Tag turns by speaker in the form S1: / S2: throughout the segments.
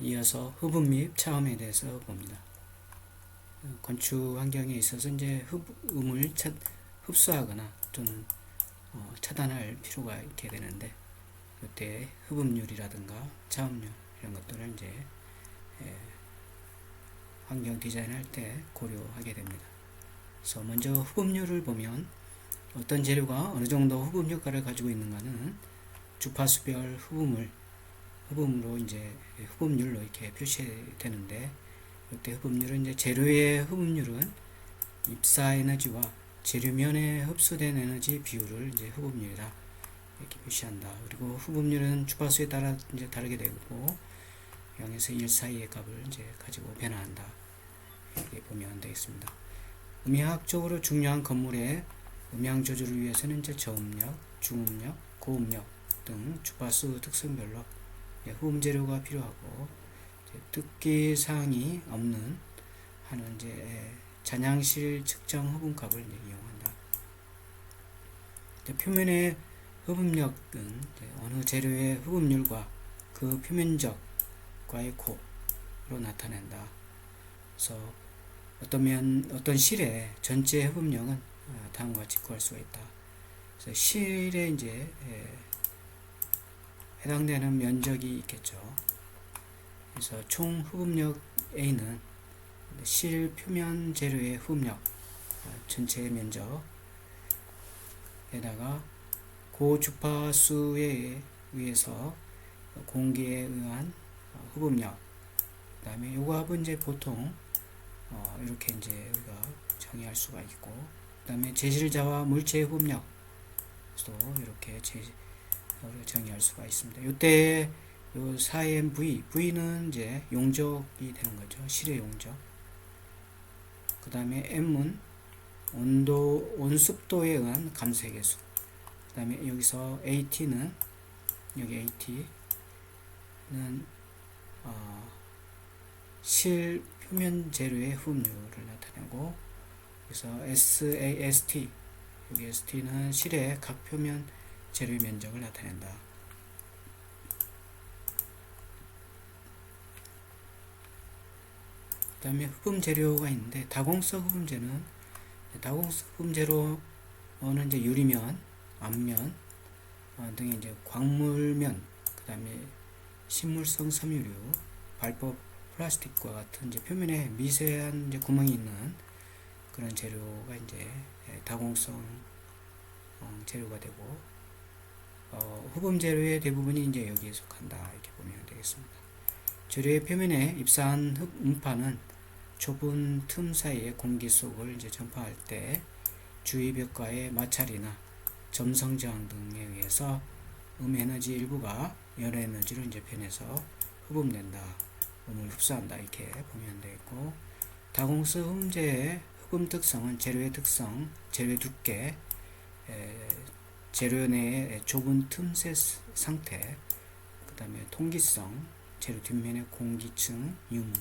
S1: 이어서 흡음 및 차음에 대해서 봅니다. 건축 환경에 있어서 이제 흡음을 흡수하거나 또는 차단할 필요가 있게 되는데, 이때 흡음률이라든가 차음률 이런 것들을 이제 환경 디자인할 때 고려하게 됩니다. 그래서 먼저 흡음률을 보면 어떤 재료가 어느 정도 흡음 효과를 가지고 있는가는 주파수별 흡음으로 이제 흡음률로 이렇게 표시되는데, 이때 흡음률은 이제 재료의 흡음률은 입사 에너지와 재료면에 흡수된 에너지 비율을 이제 흡음률이다 이렇게 표시한다. 그리고 흡음률은 주파수에 따라 이제 다르게 되고 0에서 1 사이의 값을 이제 가지고 변화한다. 이렇게 보면 되겠습니다. 음향학적으로 중요한 건물의 음향 조절을 위해서는 이제 저음력, 중음력, 고음력 등 주파수 특성별로 흡음 재료가 필요하고, 듣기 사항이 없는 하는 이제 잔향실 측정 흡음값을 이용한다. 표면의 흡음력은 어느 재료의 흡음률과 그 표면적과의 곱으로 나타낸다. 그래서 어떤 실의 전체 흡음력은 다음과 같이 구할 수가 있다. 그래서 실에 이제 해당되는 면적이 있겠죠. 그래서 총 흡음력 A는 실 표면 재료의 흡음력 전체 면적에다가 고주파수에 의해서 공기에 의한 흡음력, 그 다음에 요거 합은 이제 보통 이렇게 이제 우리가 정의할 수가 있고, 그 다음에 제실자와 물체의 흡음력도 이렇게 우리가 정의할 수가 있습니다. 이때 요 4m V는 이제 용적이 되는 거죠. 실의 용적. 그 다음에 M은 온습도에 의한 감소의 개수. 그 다음에 여기서 AT는 여기 AT는 실 표면 재료의 흡음률을 나타내고, 그래서 SAST 여기 ST는 실의 각 표면 재료의 면적을 나타낸다. 그 다음에 흡음 재료가 있는데, 다공성 흡음 재료는 이제 유리면, 앞면 등의 이제 광물면, 그 다음에 식물성 섬유류, 발법 플라스틱과 같은 이제 표면에 미세한 이제 구멍이 있는 그런 재료가 이제 다공성 재료가 되고, 흡음 재료의 대부분이 이제 여기에 속한다 이렇게 보면 되겠습니다. 재료의 표면에 입사한 음파는 좁은 틈 사이에 공기 속을 이제 전파할 때 주위벽과의 마찰이나 점성 저항 등에 의해서 에너지 일부가 열 에너지로 이제 변해서 흡음된다, 음을 흡수한다 이렇게 보면 되겠고, 다공성 흡음재의 흡음 특성은 재료의 특성, 재료의 두께, 재료 내의 좁은 틈새 상태, 그 다음에 통기성, 재료 뒷면의 공기층, 유무,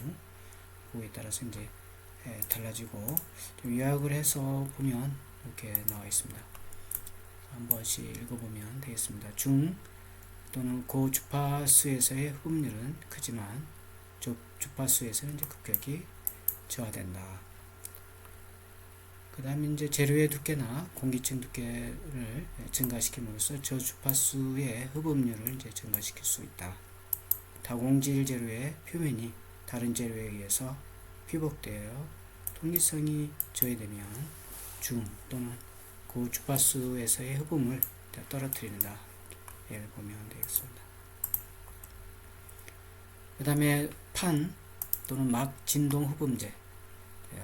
S1: 그거에 따라서 이제 달라지고, 좀 요약을 해서 보면 이렇게 나와 있습니다. 한 번씩 읽어보면 되겠습니다. 중 또는 고주파수에서의 흡음률은 크지만 주파수에서는 이제 급격히 저하된다. 그 다음에 이제 재료의 두께나 공기층 두께를 증가시킴으로써 저주파수의 흡음률을 이제 증가시킬 수 있다. 다공질 재료의 표면이 다른 재료에 의해서 피복되어 통기성이 저해되면 중 또는 고주파수에서의 흡음을 떨어뜨린다. 예를 보면 되겠습니다. 그 다음에 판 또는 막 진동 흡음재,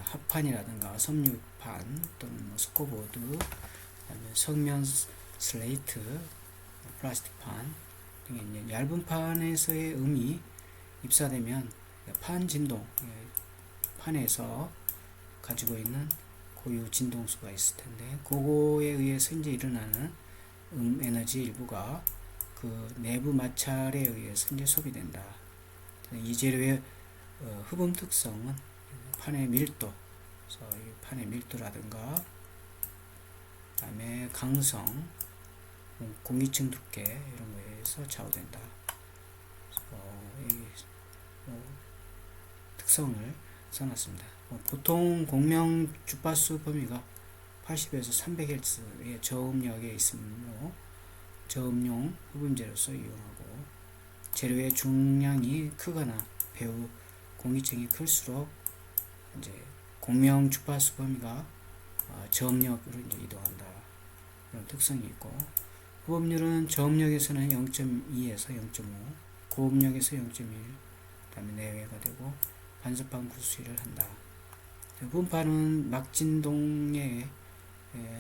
S1: 합판이라든가 섬유판 또는 스코보드, 그다음에 성면 슬레이트, 플라스틱판 등의 얇은 판에서의 음이 입사되면 판 진동, 판에서 가지고 있는 고유 진동수가 있을 텐데, 그거에 의해서 이제 일어나는 에너지 일부가 그 내부 마찰에 의해서 이제 소비된다. 이 재료의 흡음 특성은 판의 밀도, 그래서 이 판의 밀도라든가, 그다음에 강성, 공기층 두께 이런 거에 의해서 좌우된다. 특성을 써놨습니다. 보통 공명 주파수 범위가 80에서 300Hz의 저음역에 있으므로 저음용 흡음재로서 이용하고, 재료의 중량이 크거나 배우 공기층이 클수록 이제 공명 주파수 범위가 저음역으로 이제 이동한다, 그런 특성이 있고, 흡음률은 저음역에서는 0.2에서 0.5, 고음역에서 0.1, 그다음에 내외가 되고 반스판 구수위를 한다. 흡음판은 막진동에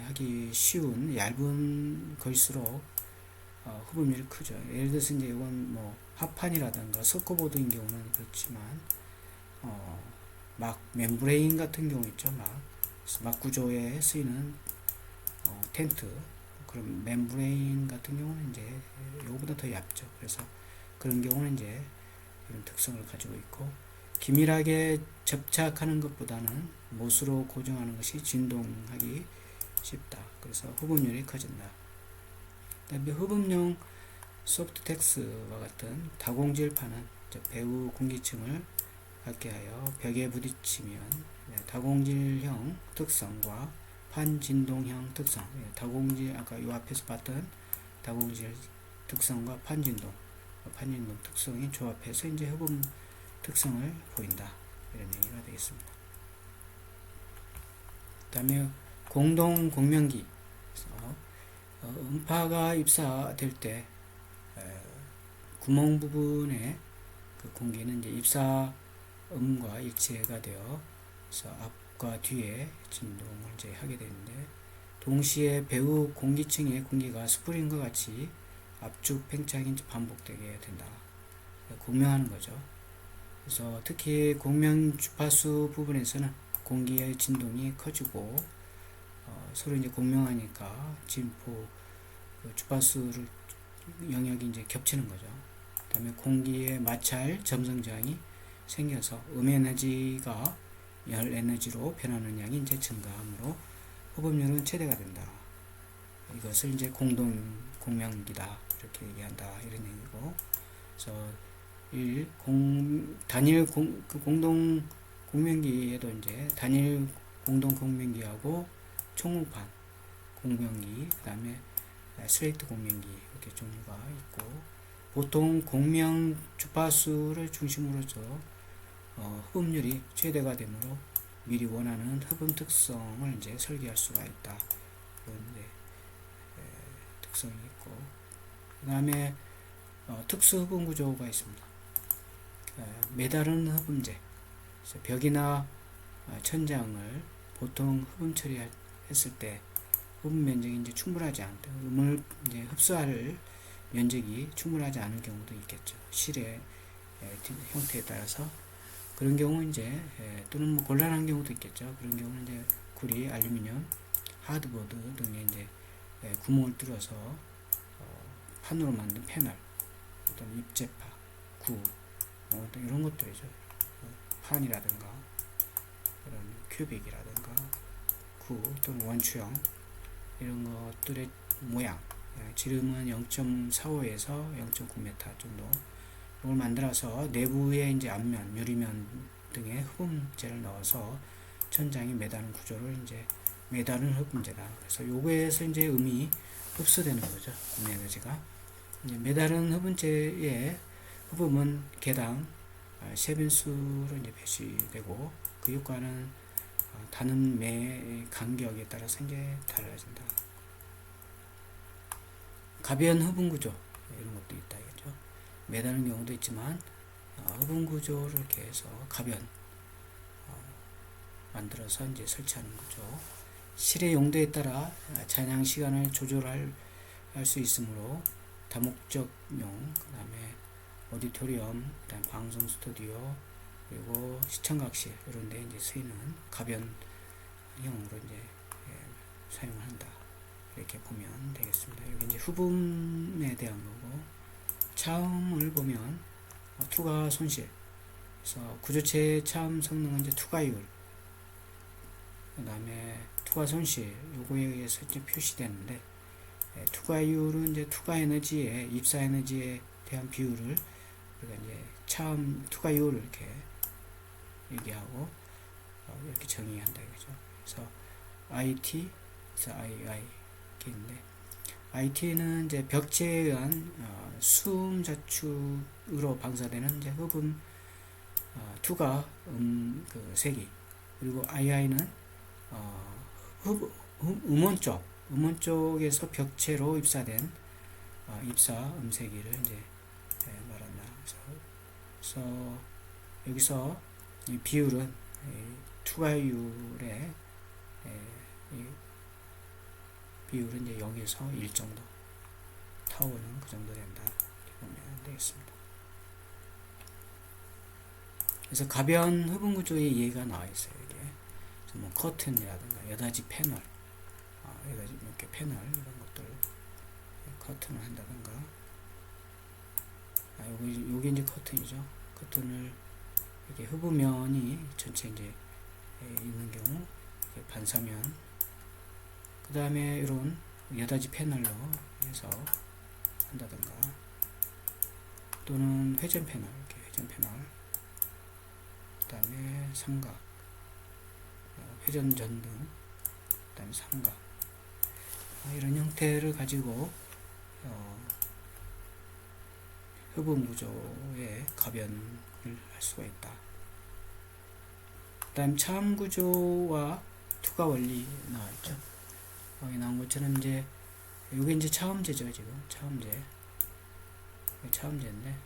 S1: 하기 쉬운 얇은 걸수록 흡음률이 크죠. 예를 들어서 이제 이건 뭐 합판이라든가 서커보드인 경우는 그렇지만 막 멤브레인 같은 경우 있죠. 막 구조에 쓰이는 텐트, 그런 멤브레인 같은 경우는 이제 이거보다 더 얇죠. 그래서 그런 경우는 이제 이런 특성을 가지고 있고, 기밀하게 접착하는 것보다는 못으로 고정하는 것이 진동하기 쉽다. 그래서 흡음률이 커진다. 그다음에 흡음용 소프트텍스와 같은 다공질판은 배후 공기층을 갖게 하여 벽에 부딪히면 다공질형 특성과 판진동형 특성, 다공질, 아까 요 앞에서 봤던 다공질 특성과 판진동 특성이 조합해서 이제 흡음 특성을 보인다, 이런 얘기가 되겠습니다. 그 다음에 공동 공명기, 음파가 입사될 때 구멍 부분에 그 공기는 이제 입사음과 일체가 되어 앞과 뒤에 진동을 이제 하게 되는데, 동시에 배후 공기층의 공기가 스프링과 같이 압축 팽창이 반복되게 된다. 공명하는 거죠. 그래서 특히 공명 주파수 부분에서는 공기의 진동이 커지고 서로 이제 공명하니까 진포 주파수를 영역이 이제 겹치는 거죠. 그다음에 공기의 마찰 점성 저항이 생겨서 에너지가 열 에너지로 변하는 양이 이제 증가하므로 흡음률은 최대가 된다. 이것을 이제 공명기다, 이렇게 얘기한다, 이런 얘기고, 그래서 단일 공동 공명기에도 이제 단일 공동 공명기하고 총음판 공명기, 그 다음에 스트레이트 공명기, 이렇게 종류가 있고, 보통 공명 주파수를 중심으로 해서 흡음률이 최대가 되므로 미리 원하는 흡음 특성을 이제 설계할 수가 있다, 그런 이제 특성이 있고, 그 다음에 특수 흡음 구조가 있습니다. 메다른 흡음재, 벽이나 천장을 보통 흡음 처리했을 때 흡음 면적이 이제 충분하지 않다, 음을 이제 흡수할 면적이 충분하지 않은 경우도 있겠죠. 실의 형태에 따라서. 그런 경우 이제 또는 뭐 곤란한 경우도 있겠죠. 그런 경우는 이제 구리, 알루미늄, 하드보드 등에 이제 구멍을 뚫어서 판으로 만든 패널, 또는 입재파, 구, 뭐 이런 것들이죠. 판이라든가 그런 큐빅이라든가 구 또는 원추형, 이런 것들의 모양, 지름은 0.45에서 0.9m 정도, 이걸 만들어서 내부에 이제 앞면, 유리면 등의 흡음재를 넣어서 천장이 매다는 구조를 이제 매다는 흡음재다. 그래서 요거에서 이제 음이 흡수되는 거죠. 음 에너지가. 이제 매다는 흡음재의 흡음은 개당 세변수로 이제 배치되고, 그 효과는 닿는 매 간격에 따라서 이제 달라진다. 가변 흡음 구조, 이런 것도 있다, 이거죠. 매다는 경우도 있지만 흡음 구조를 이렇게 해서 가변 만들어서 이제 설치하는 거죠. 실의 용도에 따라 잔향 시간을 조절할 수 있으므로 다목적용, 그 다음에 오디토리엄, 그다음 방송 스튜디오, 그리고 시청각실, 이런 데 이제 쓰이는 가변형으로 이제 사용을 한다, 이렇게 보면 되겠습니다. 여기 이제 흡음에 대한 거고, 차음을 보면 투과 손실, 그래서 구조체의 차음 성능은 이제 투과율, 그 다음에 투과 손실, 요거에 의해서 이제 표시되는데, 투과율은 이제 투과 에너지에 입사 에너지에 대한 비율을 우리가 이제 차음 투과율을 이렇게 얘기하고 이렇게 정의한다 이거죠. 그래서 IT, 그래서 II 이렇게 있는데 IT는 이제 벽체에 의한 수음 자축으로 방사되는 이제 흡음 투과 그 세기, 그리고 II는 음원 쪽에서 벽체로 입사된 입사 음세기를 이제 말한다. 그래서 여기서 이 비율은 투과율의 비율은 이제 0에서 1 정도, 타워는 그 정도 된다 이렇게 보면 되겠습니다. 그래서 가변 흡음 구조의 예가 나와 있어요. 이게 뭐 커튼이라든가 여닫이 패널, 여닫이 이렇게 패널 이런 것들 커튼을 한다든가, 요게 이제 커튼이죠. 커튼을 이렇게 흡음면이 전체 이제 있는 경우 반사면, 그 다음에 이런 여닫이 패널로 해서 한다든가, 또는 회전 패널, 이렇게 회전 패널, 그 다음에 삼각, 회전 전등, 그 다음에 삼각, 이런 형태를 가지고 흡음 구조의 가변을 할 수가 있다. 그 다음 차음 구조와 투과 원리 나왔죠. 여기 나온 것처럼 이제 이게 이제 차음제죠. 지금 차음제인데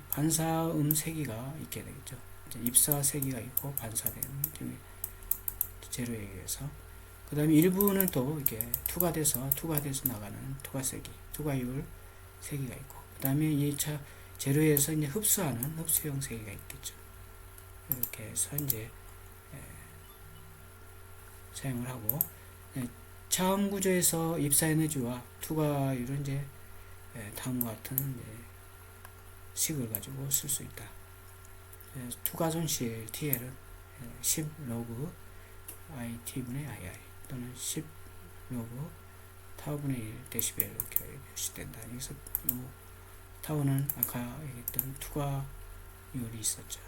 S1: 반사음 세기가 있게 되겠죠. 입사 세기가 있고 반사되는 제로에 의해서, 그 다음에 일부는 또 이렇게 투과돼서 나가는 투과세기, 투과율 세기가 있고, 그 다음에 이 제로에서 이제 흡수하는 흡수형 세기가 있겠죠. 이렇게 해서 이제 사용을 하고, 차음 구조에서 입사 에너지와 투과율은 이제 다음과 같은 이제 식을 가지고 쓸 수 있다. 투과 손실 TL은 10 로그 IT분의 II 또는 10 로그 타워분의 1 데시벨 이렇게 표시된다. 여기서 타워는 아까 얘기했던 투과율이 있었죠.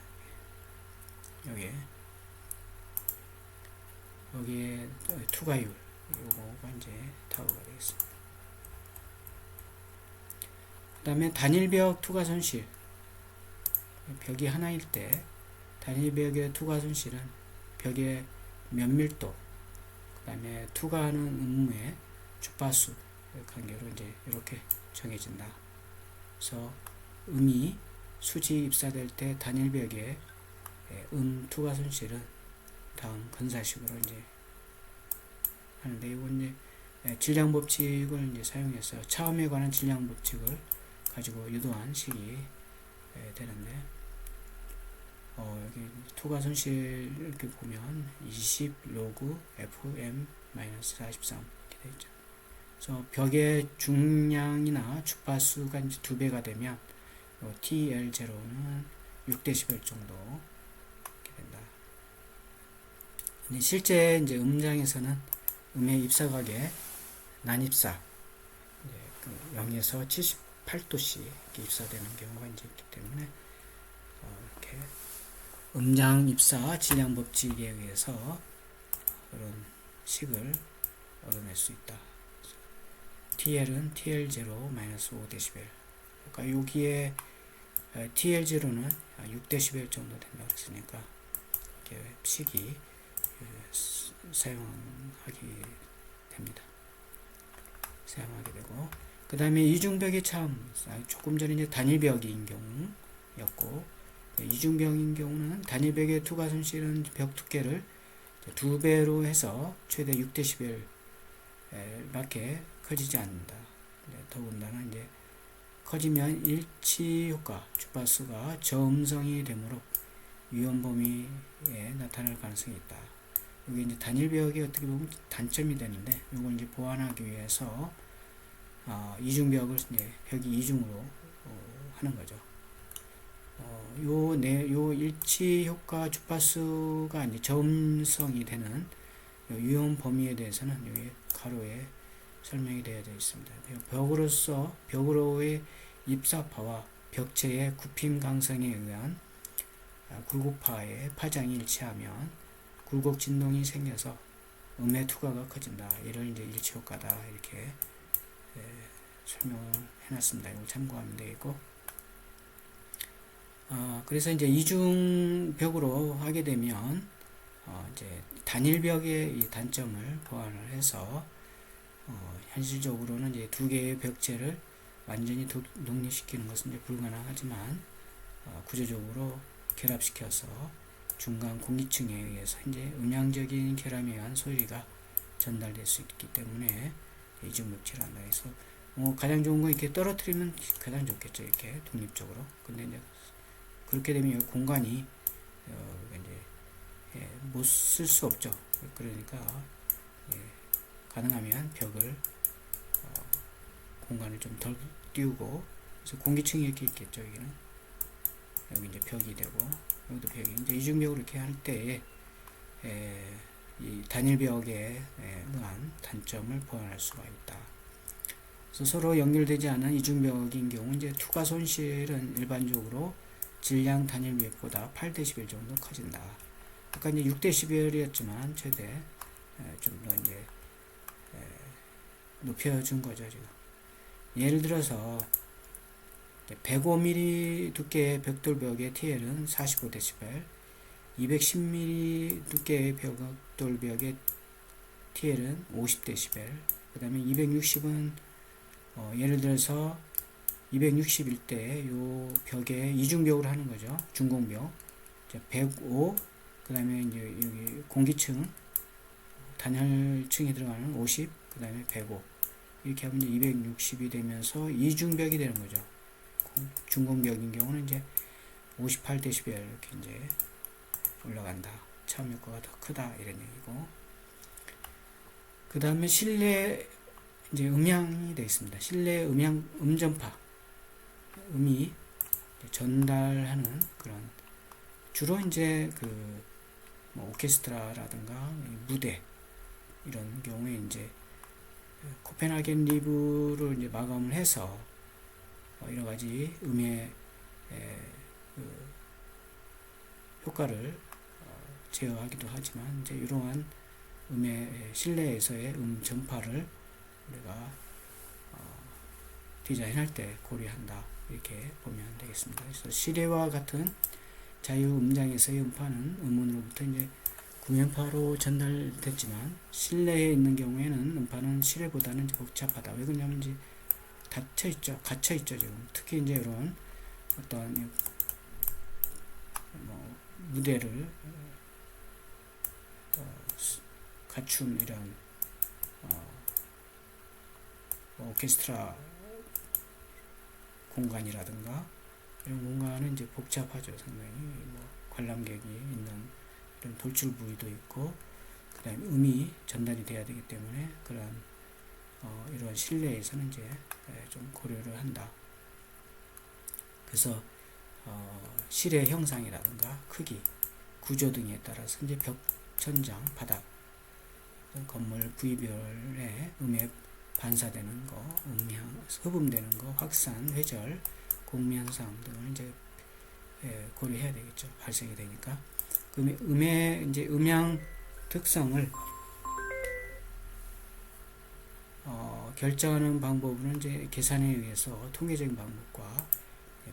S1: 여기에 투과율, 요거가 이제 타워가 되겠습니다. 그 다음에 단일벽 투과 손실, 벽이 하나일 때 단일벽의 투과 손실은 벽의 면밀도, 그 다음에 투과하는 음의 주파수 관계로 이제 이렇게 정해진다. 그래서 음이 수지 입사될 때 단일벽의 투과 손실은 다음 근사식으로 이제 하는데, 이건 이제 질량 법칙을 이제 사용해서 차음에 관한 질량 법칙을 가지고 유도한 식이 되는데, 여기 투과 손실 이렇게 보면 20 로그 FM-43 이렇게 되죠. 그래서 벽의 중량이나 주파수가 이제 2배가 되면 TL0는 6dB 정도 이렇게 된다. 근데 실제 이제 음장에서는 음의 입사각의 난입사 0에서 78도씩 이렇게 입사되는 경우가 이제 있기 때문에 이렇게 음장 입사 질량 법칙에 의해서 그런 식을 얻어낼 수 있다. TL은 TL0 -5dB. 그러니까 여기에 TL0는 6dB 정도 된다고 했으니까 이렇게 식이 사용하게 됩니다. 사용하게 되고, 그 다음에 이중벽의 차음, 조금 전에 이제 단일벽인 경우였고, 이중벽인 경우는 단일벽의 투과 손실은 벽 두께를 2배로 해서 최대 6dB 밖에 커지지 않는다. 더군다나 이제 커지면 일치 효과, 주파수가 저음성이 되므로 위험 범위에 나타날 가능성이 있다. 이게 이제 단일벽이 어떻게 보면 단점이 되는데, 이걸 이제 보완하기 위해서 이중벽을 이제 벽이 이중으로 하는 거죠. 요 일치 효과 주파수가 이제 저음성이 되는 위험 범위에 대해서는 여기 가로에 설명이 되어 있습니다. 벽으로의 입사파와 벽체의 굽힘 강성에 의한 굴곡파의 파장이 일치하면 굴곡 진동이 생겨서 음의 투과가 커진다. 이를 이제 일치 효과다. 이렇게 설명해 놨습니다. 이걸 참고하면 되겠고, 그래서 이제 이중벽으로 하게 되면 이제 단일벽의 이 단점을 보완을 해서 현실적으로는 이제 두 개의 벽체를 완전히 독립시키는 것은 이제 불가능하지만 구조적으로 결합시켜서 중간 공기층에 의해서 이제 음향적인 결함에 의한 소리가 전달될 수 있기 때문에 이중벽체를 한다 해서 가장 좋은 건 이렇게 떨어뜨리면 가장 좋겠죠. 이렇게 독립적으로. 근데 이제 그렇게 되면 공간이 이제 못 쓸 수 없죠. 그러니까 가능하면 벽을 공간을 좀 덜 띄우고, 그래서 공기층이 이렇게 있겠죠. 여기는 여기 이제 벽이 되고 여기도 벽이 이제 이중벽으로 이렇게 할 때에 이 단일벽에 의한 단점을 보완할 수가 있다. 그래서 서로 연결되지 않은 이중벽인 경우 이제 투과 손실은 일반적으로 질량 단일벽보다 8dB 정도 커진다. 아까 이제 6dB이었지만 최대 좀 더 이제 높여준 거죠 지금. 예를 들어서 105mm 두께의 벽돌벽의 TL은 45dB, 210mm 두께의 벽돌벽의 TL은 50dB, 그 다음에 260은 예를 들어서 260일 때 요 벽에 이중벽으로 하는 거죠. 중공벽. 105, 그 다음에 이제 여기 공기층, 단열층이 들어가는 50, 그 다음에 105. 이렇게 하면 이제 260이 되면서 이중벽이 되는 거죠. 중공벽인 경우는 이제 58dB 이렇게 이제 올라간다. 차음 효과가 더 크다. 이런 얘기고. 그 다음에 실내 이제 음향이 되어 있습니다. 실내 음전파. 음이 전달하는 그런 주로 이제 뭐 오케스트라라든가 무대 이런 경우에 이제 코펜하겐 리브를 이제 마감을 해서 여러 가지 음의 효과를 제어하기도 하지만 이제 이러한 음의 실내에서의 전파를 우리가 디자인할 때 고려한다. 이렇게 보면 되겠습니다. 그래서 실외와 같은 자유 음장에서의 음파는 음원으로부터 이제 구면파로 전달됐지만 실내에 있는 경우에는 음파는 실외보다는 복잡하다. 왜 그러냐면 이제 갇혀 있죠 지금. 특히 이제 이런 어떤 뭐 무대를 갖춘 이런 오케스트라 공간이라든가 이런 공간은 이제 복잡하죠. 상당히 뭐 관람객이 있는 이런 돌출 부위도 있고, 그 다음에 음이 전달이 돼야 되기 때문에 그런 이런 실내에서는 이제 좀 고려를 한다. 그래서 실의 형상이라든가 크기, 구조 등에 따라서 이제 벽, 천장, 바닥, 건물 부위별의 음에 반사되는 거, 음향, 흡음되는 거, 확산, 회절, 공미 현상 등을 이제 고려해야 되겠죠. 발생이 되니까. 음의 이제 음향 특성을 결정하는 방법은 이제 계산에 의해서 통계적인 방법과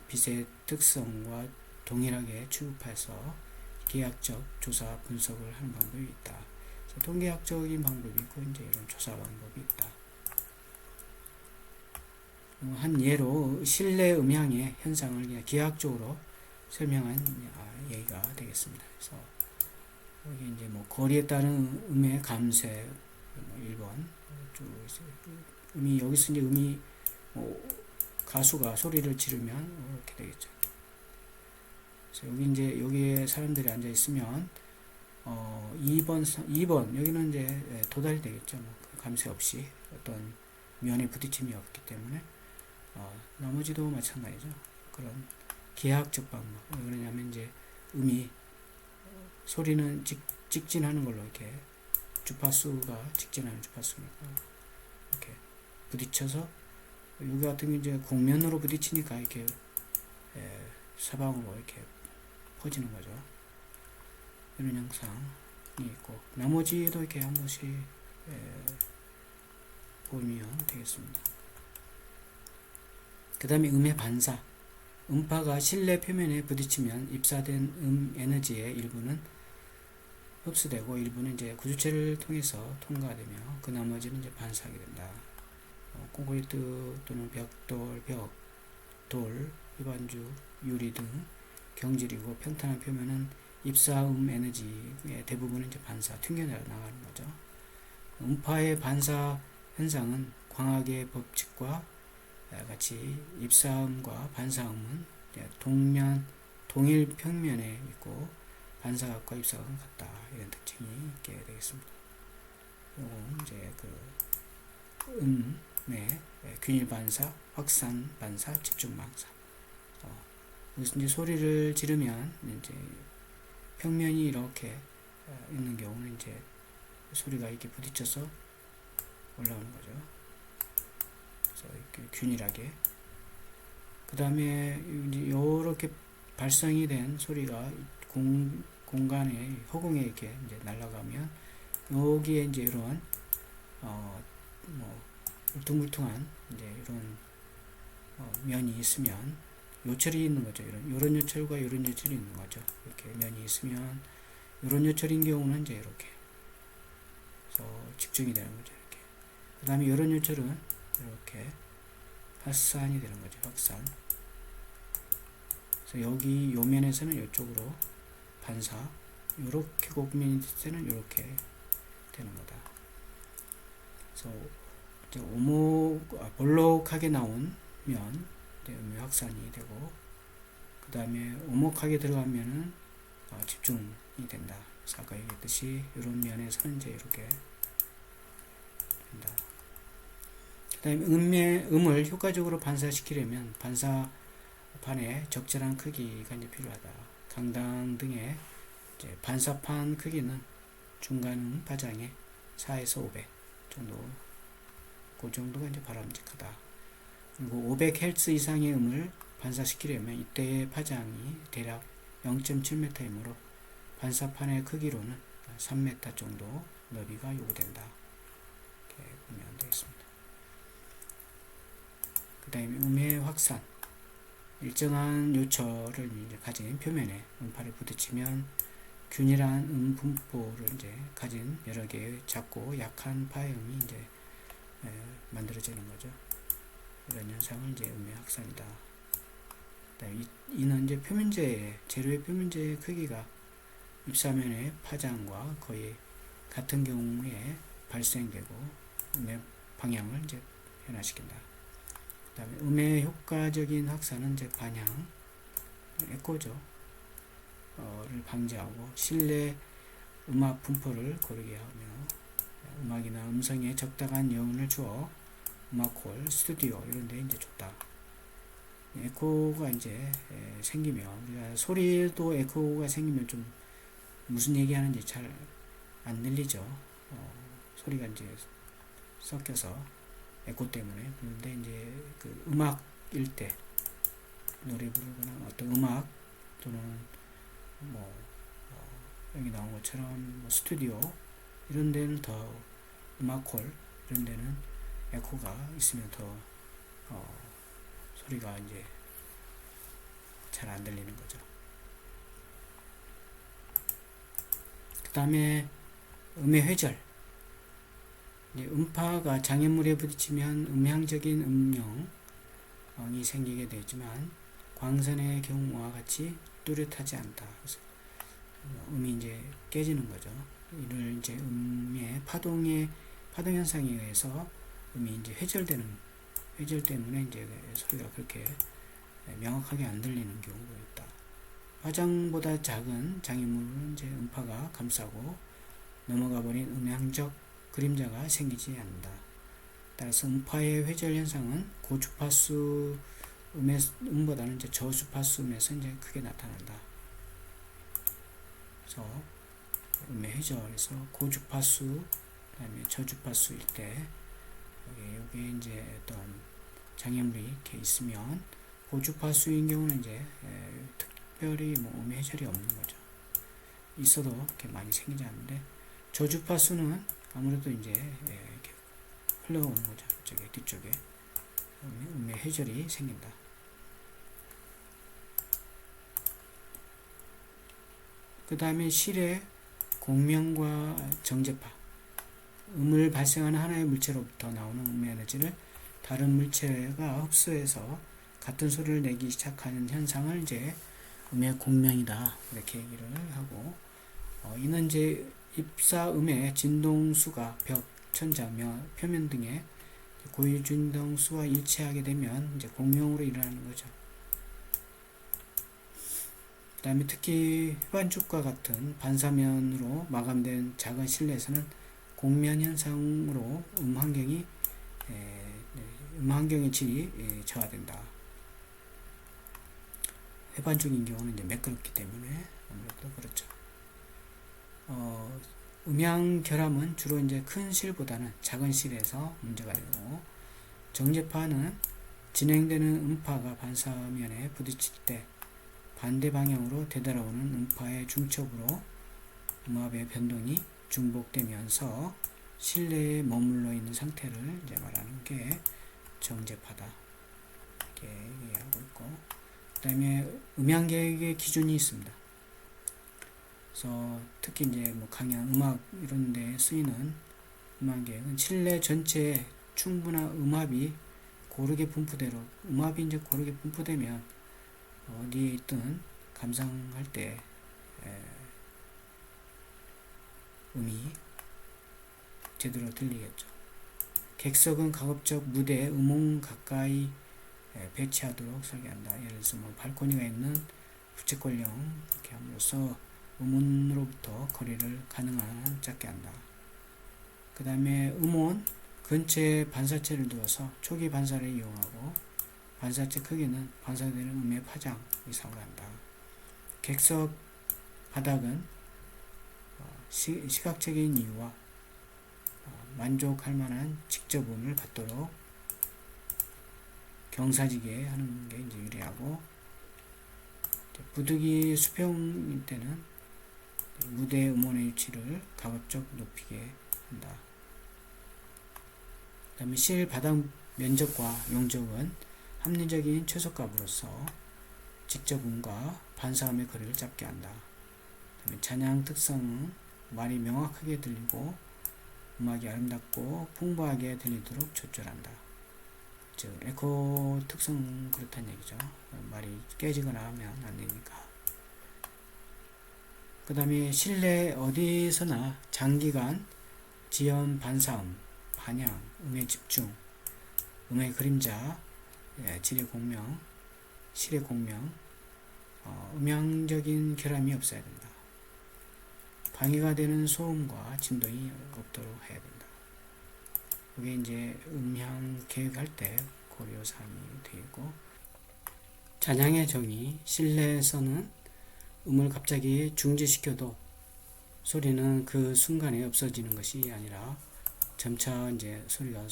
S1: 빛의 특성과 동일하게 취급해서 기하학적 조사 분석을 하는 방법이 있다. 통계학적인 방법이 있고 이제 이런 조사 방법이 있다. 한 예로 실내 음향의 현상을 그냥 기하학적으로 설명한 얘기가 되겠습니다. 그래서 여기 이제 뭐 거리에 따른 음의 감쇄, 1번 음이 여기서 이제 음이 가수가 소리를 지르면 이렇게 되겠죠. 그래서 여기 이제 여기에 사람들이 앉아 있으면 2번 여기는 이제 도달이 되겠죠. 뭐 감쇄 없이 어떤 면에 부딪힘이 없기 때문에 나머지도 마찬가지죠. 그런 기하학적 방법. 왜 그러냐면 이제 음이 소리는 직진하는 걸로 이렇게 주파수가 직진하는 주파수니까 이렇게 부딪혀서 여기 같은 게 이제 공면으로 부딪히니까 이렇게 사방으로 이렇게 퍼지는 거죠. 이런 현상이 있고, 나머지도 이렇게 한 번씩 보면 되겠습니다. 그 다음에 음의 반사. 음파가 실내 표면에 부딪히면 입사된 에너지의 일부는 흡수되고 일부는 이제 구조체를 통해서 통과되며 그 나머지는 이제 반사하게 된다. 콘크리트 또는 벽돌, 돌, 일반주, 유리 등 경질이고 평탄한 표면은 입사음 에너지의 대부분은 이제 반사, 튕겨나가는 거죠. 음파의 반사 현상은 광학의 법칙과 같이 입사음과 반사음은 동일 평면에 있고 반사각과 입사각은 같다. 이런 특징이 있게 되겠습니다. 요건 이제 음의 균일 반사, 확산 반사, 집중 반사. 그래서 이제 소리를 지르면 이제 평면이 이렇게 있는 경우는 이제 소리가 이렇게 부딪혀서 올라오는 거죠. 그래서 이렇게 균일하게. 그 다음에 이제 이렇게 발성이 된 소리가 공간에 허공에 이렇게 이제 날아가면 여기에 이제 이런 뭐 울퉁불퉁한 이제 이런 면이 있으면 요철이 있는 거죠. 이런 요철과 이런 요철이 있는 거죠. 이렇게 면이 있으면 이런 요철인 경우는 이제 이렇게 그래서 집중이 되는 거죠. 이렇게. 그 다음에 이런 요철은 이렇게 확산이 되는 거죠. 확산. 그래서 여기 요 면에서는 이쪽으로 반사, 이렇게 곱면이 있을 때는 이렇게 되는 거다. 그래서 이제 볼록하게 나온 면, 음의 확산이 되고, 그 다음에 오목하게 들어가면은 집중이 된다. 그래서 아까 얘기했듯이 이런 면에서는 이제 이렇게 된다. 그 다음에 음을 효과적으로 반사시키려면 반사판의 적절한 크기가 이제 필요하다. 강당 등의 이제 반사판 크기는 중간 파장의 4에서 500 정도, 그 정도가 이제 바람직하다. 그리고 500Hz 이상의 음을 반사시키려면 이때의 파장이 대략 0.7m이므로 반사판의 크기로는 3m 정도 너비가 요구된다. 이렇게 보면 되겠습니다. 그 다음에 음의 확산. 일정한 요철을 이제 가진 표면에 음파를 부딪히면 균일한 분포를 이제 가진 여러 개의 작고 약한 파음이 이제 만들어지는 거죠. 이런 현상을 이제 음의 확산이다. 이는 이제 재료의 표면재의 크기가 입사면의 파장과 거의 같은 경우에 발생되고 음의 방향을 이제 변화시킨다. 그 다음에 음의 효과적인 확산은 이제 반향, 에코죠. 를 방지하고 실내 음악 분포를 고르게 하며 음악이나 음성에 적당한 여운을 주어 음악홀, 스튜디오 이런 데 이제 좋다. 에코가 이제 생기면 우리가 소리도 에코가 생기면 좀 무슨 얘기하는지 잘 안 들리죠. 소리가 이제 섞여서 에코 때문에. 그런데 이제 그 음악일 때 노래 부르거나 어떤 음악 또는 여기 나온 것처럼 스튜디오 이런 데는 더 음악홀 이런 데는 에코가 있으면 더 소리가 이제 잘 안 들리는 거죠. 그 다음에 음의 회절. 음파가 장애물에 부딪히면 음향적인 음영이 생기게 되지만 광선의 경우와 같이 뚜렷하지 않다. 그래서 음이 이제 깨지는 거죠. 이를 이제 음의 파동 현상에 의해서 음이 이제 회절 때문에 이제 소리가 그렇게 명확하게 안 들리는 경우가 있다. 파장보다 작은 장애물은 이제 음파가 감싸고 넘어가 버린 음향적 그림자가 생기지 않는다. 따라서 음파의 회절 현상은 고주파수 음보다는 이제 저주파수 음에서 이제 크게 나타난다. 그래서 음의 회절에서 고주파수, 그다음에 저주파수일 때 여기에 이제 어떤 장애물이 이렇게 있으면 고주파수인 경우는 이제 특별히 뭐 음의 해절이 없는 거죠. 있어도 이렇게 많이 생기지 않는데 저주파 수는 아무래도 이제 이렇게 흘러오는 거죠. 이쪽에 뒤쪽에 음의 해절이 생긴다. 그 다음에 실의 공명과 정제파, 음을 발생하는 하나의 물체로부터 나오는 음의 에너지를 다른 물체가 흡수해서 같은 소리를 내기 시작하는 현상을 이제 음의 공명이다 이렇게 얘기를 하고, 이는 이제 입사음의 진동수가 벽, 천장, 표면 등의 고유 진동수와 일치하게 되면 이제 공명으로 일어나는 거죠. 그 다음에 특히 휘반죽과 같은 반사면으로 마감된 작은 실내에서는 공면 현상으로 음환경의 질이 저하된다. 회반죽인 경우는 이제 매끄럽기 때문에 아무래도 그렇죠. 음향 결함은 주로 이제 큰 실보다는 작은 실에서 문제가 되고, 정제파는 진행되는 음파가 반사면에 부딪힐 때 반대 방향으로 되돌아오는 음파의 중첩으로 음압의 변동이 중복되면서 실내에 머물러 있는 상태를 이제 말하는 게 정제파다. 이렇게 얘기하고 있고, 그 다음에 음향계획의 기준이 있습니다. 그래서 특히 이제 뭐 강연, 음악 이런 데 쓰이는 음악계획은 실내 전체에 충분한 음압이 고르게 분포대로, 음압이 이제 고르게 분포되면 어디에 있든 감상할 때 음이 제대로 들리겠죠. 객석은 가급적 무대에 음원 가까이 배치하도록 설계한다. 예를 들어서 뭐 발코니가 있는 부채꼴형 이렇게 함으로써 음원으로부터 거리를 가능한 작게 한다. 그 다음에 음원 근처에 반사체를 두어서 초기 반사를 이용하고, 반사체 크기는 반사되는 음의 파장 이상으로 한다. 객석 바닥은 시각적인 이유와 만족할 만한 직접음을 받도록 경사지게 하는 게 이제 유리하고, 부득이 수평일 때는 무대 음원의 위치를 가급적 높이게 한다. 그 다음에 실 바닥 면적과 용적은 합리적인 최소값으로서 직접음과 반사음의 거리를 잡게 한다. 그 다음에 잔향 특성은 말이 명확하게 들리고 음악이 아름답고 풍부하게 들리도록 조절한다. 즉 에코 특성 그렇다는 얘기죠. 말이 깨지거나 하면 안 되니까. 그 다음에 실내 어디서나 장기간 지연 반사음, 반향, 음의 집중, 음의 그림자, 질의 공명, 실의 공명, 음향적인 결함이 없어야 된다. 방해가 되는 소음과 진동이 없도록 해야 된다. 그게 이제 음향 계획할 때 고려사항이 되어 있고, 잔향의 정의, 실내에서는 음을 갑자기 중지시켜도 소리는 그 순간에 없어지는 것이 아니라 점차 이제 소리가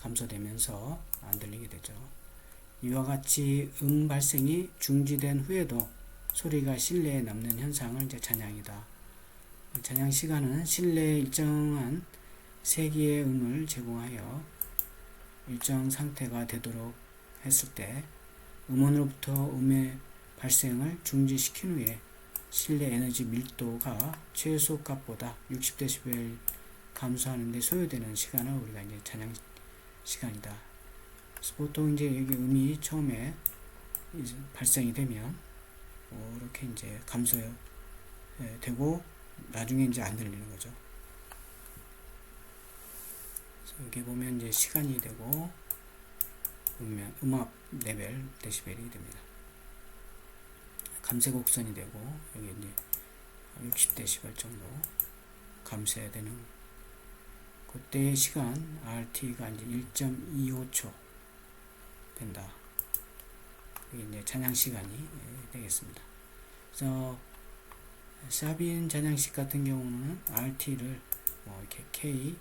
S1: 감소되면서 안 들리게 되죠. 이와 같이 발생이 중지된 후에도 소리가 실내에 남는 현상을 이제 잔향이다. 잔향 시간은 실내에 일정한 세기의 음을 제공하여 일정 상태가 되도록 했을 때 음원으로부터 음의 발생을 중지시킨 후에 실내 에너지 밀도가 최소값보다 60dB 감소하는 데 소요되는 시간을 우리가 이제 잔향 시간이다. 그래서 보통 이제 여기 음이 처음에 이제 발생이 되면 이렇게 이제 감소되고 나중에 이제 안 들리는 거죠. 그래서 여기 보면 이제 시간이 되고 음압 레벨 데시벨이 됩니다. 감쇄 곡선이 되고 여기 이제 60dB 정도 감쇄해야 되는 그때의 시간 RT가 이제 1.25초 된다. 이게 이제 잔향 시간이 되겠습니다. 그래서 사빈 잔향식 같은 경우는 RT를 이렇게 K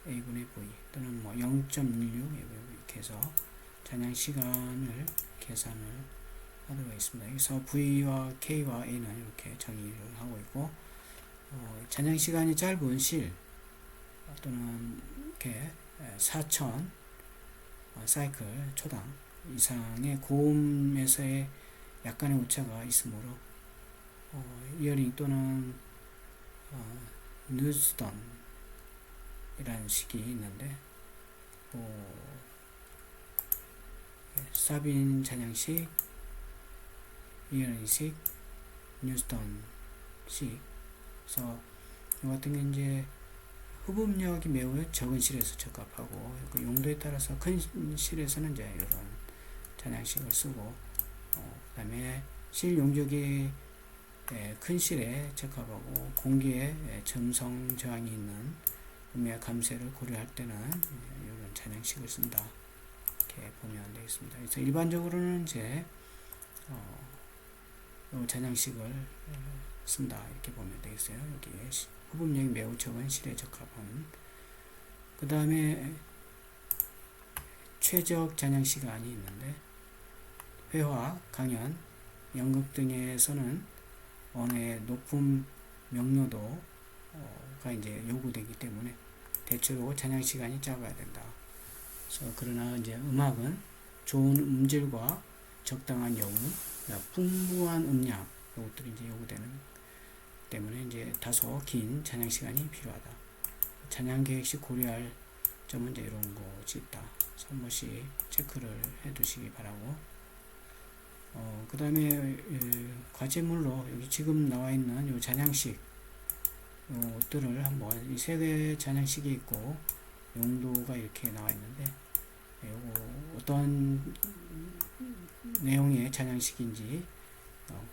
S1: A분의 V 또는 0.16 이렇게 해서 잔향 시간을 계산을 하도록 있습니다. 여기서 V와 K와 A는 이렇게 정의를 하고 있고, 잔향 시간이 짧은 실 또는 이렇게 4,000 사이클 초당 이상의 고음에서의 약간의 오차가 있으므로 이어링 또는 뉴스턴 이라는 식이 있는데, 사빈 잔향식, 이어링식, 뉴스턴식. 그래서 이 같은 게 이제 흡음력이 매우 적은 실에서 적합하고, 그 용도에 따라서 큰 실에서는 이제 이런 잔향식을 쓰고, 그 다음에 실 용적이 큰 실에 적합하고 공기에 점성 저항이 있는 음의 감쇄를 고려할 때는 이런 잔향식을 쓴다, 이렇게 보면 되겠습니다. 그래서 일반적으로는 이제 잔향식을 쓴다, 이렇게 보면 되겠어요. 여기에 흡음력이 매우 적은 실에 적합한. 그 다음에 최적 잔향 시간이 있는데, 회화, 강연, 연극 등에서는 언어의 높은 명료도가 이제 요구되기 때문에 대체로 잔향 시간이 작아야 된다. 그래서 그러나 이제 음악은 좋은 음질과 적당한 여운, 풍부한 음량, 이것들이 이제 요구되는 때문에 이제 다소 긴 잔향 시간이 필요하다. 잔향 계획 시 고려할 점은 이제 이런 것이 있다. 한 번씩 체크를 해 두시기 바라고, 그 다음에 과제물로 여기 지금 나와 있는 요 잔향식 요들을 한번, 이 세 개의 잔향식이 있고 용도가 이렇게 나와 있는데, 요거 어떤 내용의 잔향식인지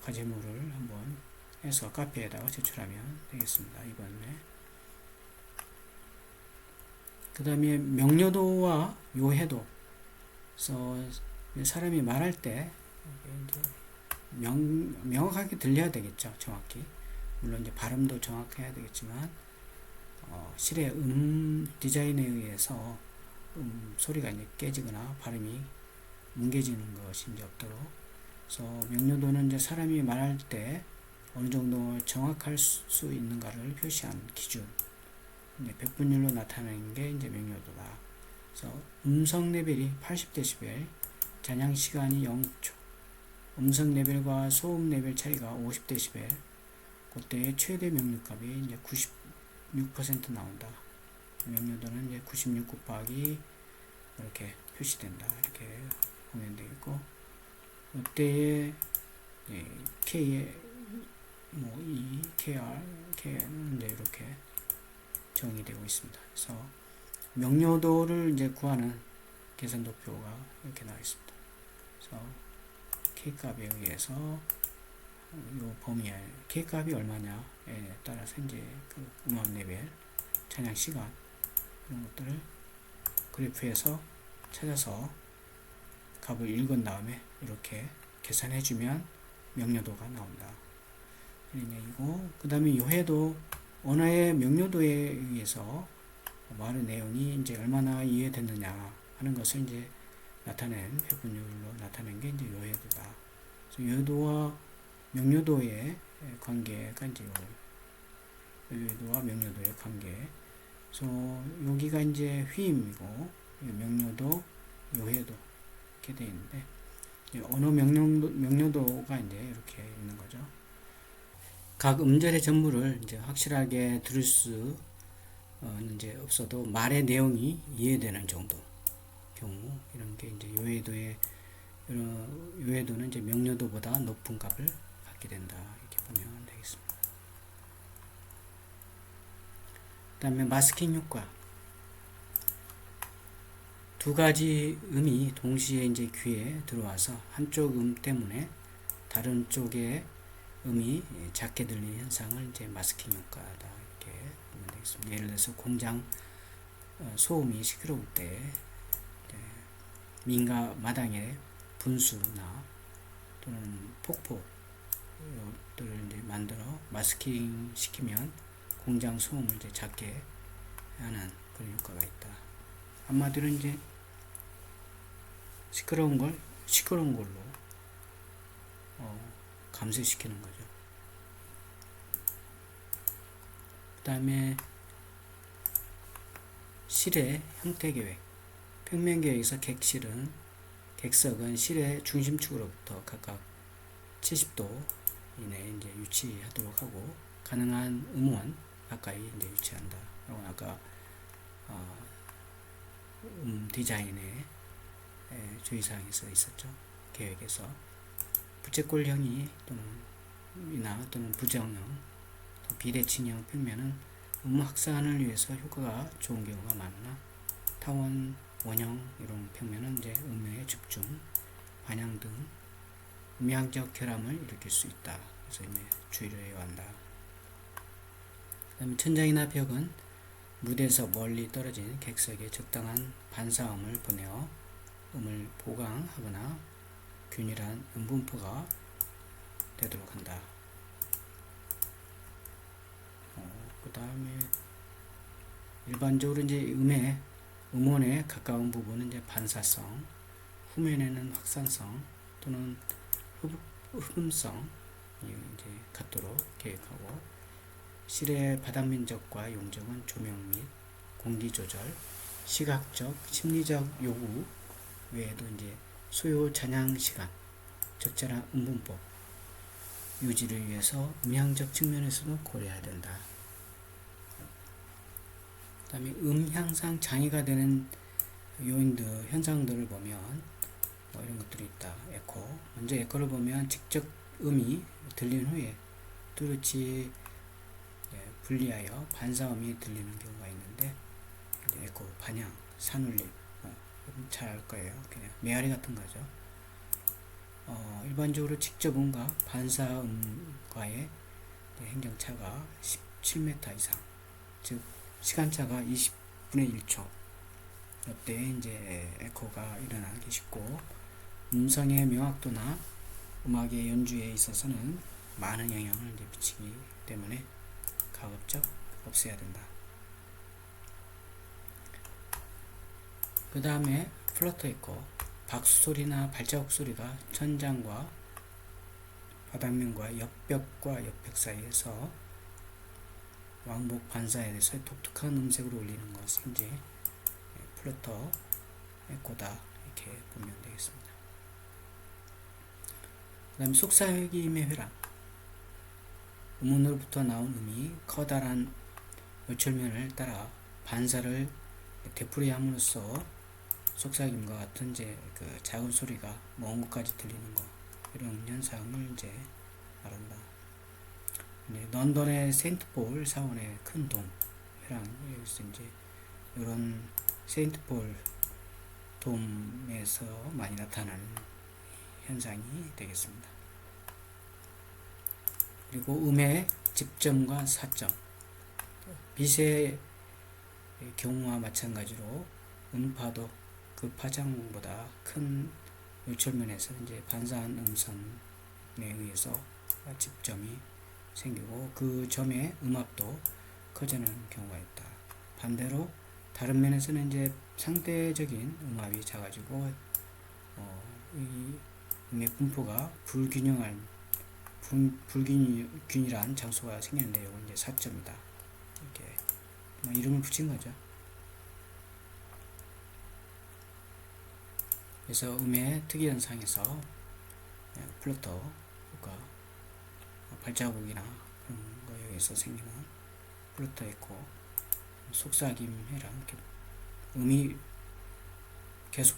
S1: 과제물을 한번 해서 카페에다가 제출하면 되겠습니다. 이번에 그 다음에 명료도와 요해도. 그래서 사람이 말할 때 명확하게 들려야 되겠죠. 정확히. 물론 이제 발음도 정확해야 되겠지만, 실의 디자인에 의해서 소리가 이제 깨지거나 발음이 뭉개지는 것이 이제 없도록. 그래서 명료도는 이제 사람이 말할 때 어느 정도 정확할 수 있는가를 표시한 기준, 이제 백분율로 나타내는 게 이제 명료도다. 그래서 음성 레벨이 80dB, 잔향 시간이 0초, 음성 레벨과 소음 레벨 차이가 50dB, 그때의 최대 명료값이 이제 96% 나온다. 명료도는 이제 96 곱하기 이렇게 표시된다, 이렇게 보면 되겠고, 이때의 K의 E, KR, K는 이제 이렇게 정의되고 있습니다. 그래서 명료도를 이제 구하는 계산 도표가 이렇게 나와 있습니다. 그래서 K값에 의해서 이 범위에 K값이 얼마냐에 따라서 이제 그 음악 레벨, 찬양 시간 이런 것들을 그래프에서 찾아서 값을 읽은 다음에 이렇게 계산해 주면 명료도가 나온다, 이런 얘기고, 그 다음에 요해도, 언어의 명료도에 의해서 말의 내용이 이제 얼마나 이해됐느냐 하는 것을 이제 나타낸, 배분율로 나타낸 게 이제 요해도다. 그래서 요해도와 명료도의 관계가 이제 요해도와 명료도의 관계. 그래서 여기가 이제 휘임이고, 명료도, 요해도 이렇게 되어 있는데, 언어 명료도가 이제 이렇게 있는 거죠. 각 음절의 전부를 이제 확실하게 들을 수는 이제 없어도 말의 내용이 이해되는 정도 경우, 이런 게 이제 요해도는 이제 명료도보다 높은 값을 갖게 된다, 이렇게 보면 되겠습니다. 그 다음에 마스킹 효과. 두 가지 음이 동시에 이제 귀에 들어와서 한쪽 음 때문에 다른 쪽의 음이 작게 들리는 현상을 이제 마스킹 효과다, 이렇게 보면 되겠습니다. 예를 들어서 공장 소음이 시끄러울 때 민가 마당의 분수나 또는 폭포 이것들을 이제 만들어 마스킹 시키면 공장 소음을 이제 작게 하는 그런 효과가 있다. 한마디로 이제 시끄러운 걸 시끄러운 걸로, 감소시키는 거죠. 그 다음에 실의 형태 계획. 평면 계획에서 객석은 실의 중심축으로부터 각각 70도 이내에 이제 위치하도록 하고, 가능한 음원 가까이 이제 위치한다. 이건 아까 디자인의 주의사항에서 있었죠. 계획에서 부채꼴형이 또는 부정형, 비대칭형 평면은 확산을 위해서 효과가 좋은 경우가 많으나, 타원, 원형 이런 평면은 이제 음의 집중, 반향 등 음향적 결함을 일으킬 수 있다. 그래서 이제 주의를 해야 한다. 그다음에 천장이나 벽은 무대에서 멀리 떨어진 객석에 적당한 반사음을 보내어 음을 보강하거나 균일한 음분포가 되도록 한다. 그 다음에 일반적으로 이제 음원에 가까운 부분은 이제 반사성, 후면에는 확산성 또는 흡음성이 이제 갖도록 계획하고, 실의 바닥 면적과 용적은 조명 및 공기 조절, 시각적, 심리적 요구 외에도 이제 소요 잔향 시간, 적절한 음분법 유지를 위해서 음향적 측면에서도 고려해야 된다. 그 다음에 향상 장애가 되는 요인들, 현상들을 보면 이런 것들이 있다. 에코. 먼저 에코를 보면 직접 음이 들린 후에 뚜렷이 분리하여 반사음이 들리는 경우가 있는데, 에코, 반향, 산울림, 잘 알 거예요. 그냥 메아리 같은 거죠. 일반적으로 직접 음과 반사음과의 행정차가 17m 이상, 즉 시간차가 20분의 1초. 이때 이제 에코가 일어나기 쉽고, 음성의 명확도나 음악의 연주에 있어서는 많은 영향을 이제 미치기 때문에 가급적 없애야 된다. 그 다음에 플러터 에코. 박수 소리나 발자국 소리가 천장과 바닥면과 옆벽과 옆벽 사이에서 왕복 반사에 대해서 독특한 음색으로 울리는 것이 이제 플러터 에코다, 이렇게 보면 되겠습니다. 그 다음에 속삭임의 회랑. 음원으로부터 나온 음이 커다란 요철면을 따라 반사를 되풀이함으로써 속삭임과 같은 이제 그 작은 소리가 먼 곳까지 들리는 것, 이런 현상을 이제 말한다. 런던의 세인트폴 사원의 큰 돔 회랑, 여기서 이제 이런 세인트폴 돔에서 많이 나타나는 현상이 되겠습니다. 그리고 음의 집점과 사점. 빛의 경우와 마찬가지로 음파도 그 파장보다 큰 요철면에서 이제 반사한 음선에 의해서 집점이 생기고, 그 점의 음압도 커지는 경우가 있다. 반대로 다른 면에서는 이제 상대적인 음압이 작아지고 이 음의 분포가 불균일한 장소가 생기는데, 이건 이제 사점이다. 이렇게 이름을 붙인 거죠. 그래서 음의 특이 현상에서 플러터 효과, 발자국이나 그런 거에 의해서 생기는 플러터 에코, 속삭임이랑 이렇게 음이 계속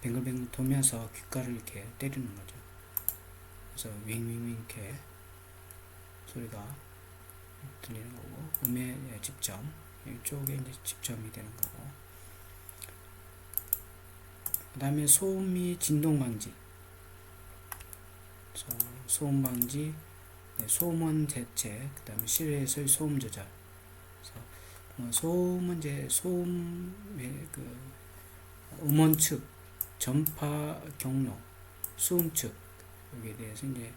S1: 뱅글뱅글 돌면서 귓가를 이렇게 때리는 거죠. 그래서 윙윙윙 이렇게 소리가 들리는 거고, 음의 집점, 이쪽에 이제 집점이 되는 거고, 그 다음에 소음 및 진동 방지. 소음 방지, 소음원 대책, 그 다음에 실외에서의 소음 조절. 소음은 이제 소음의 그 음원 측, 전파 경로, 수음 측, 여기에 대해서 이제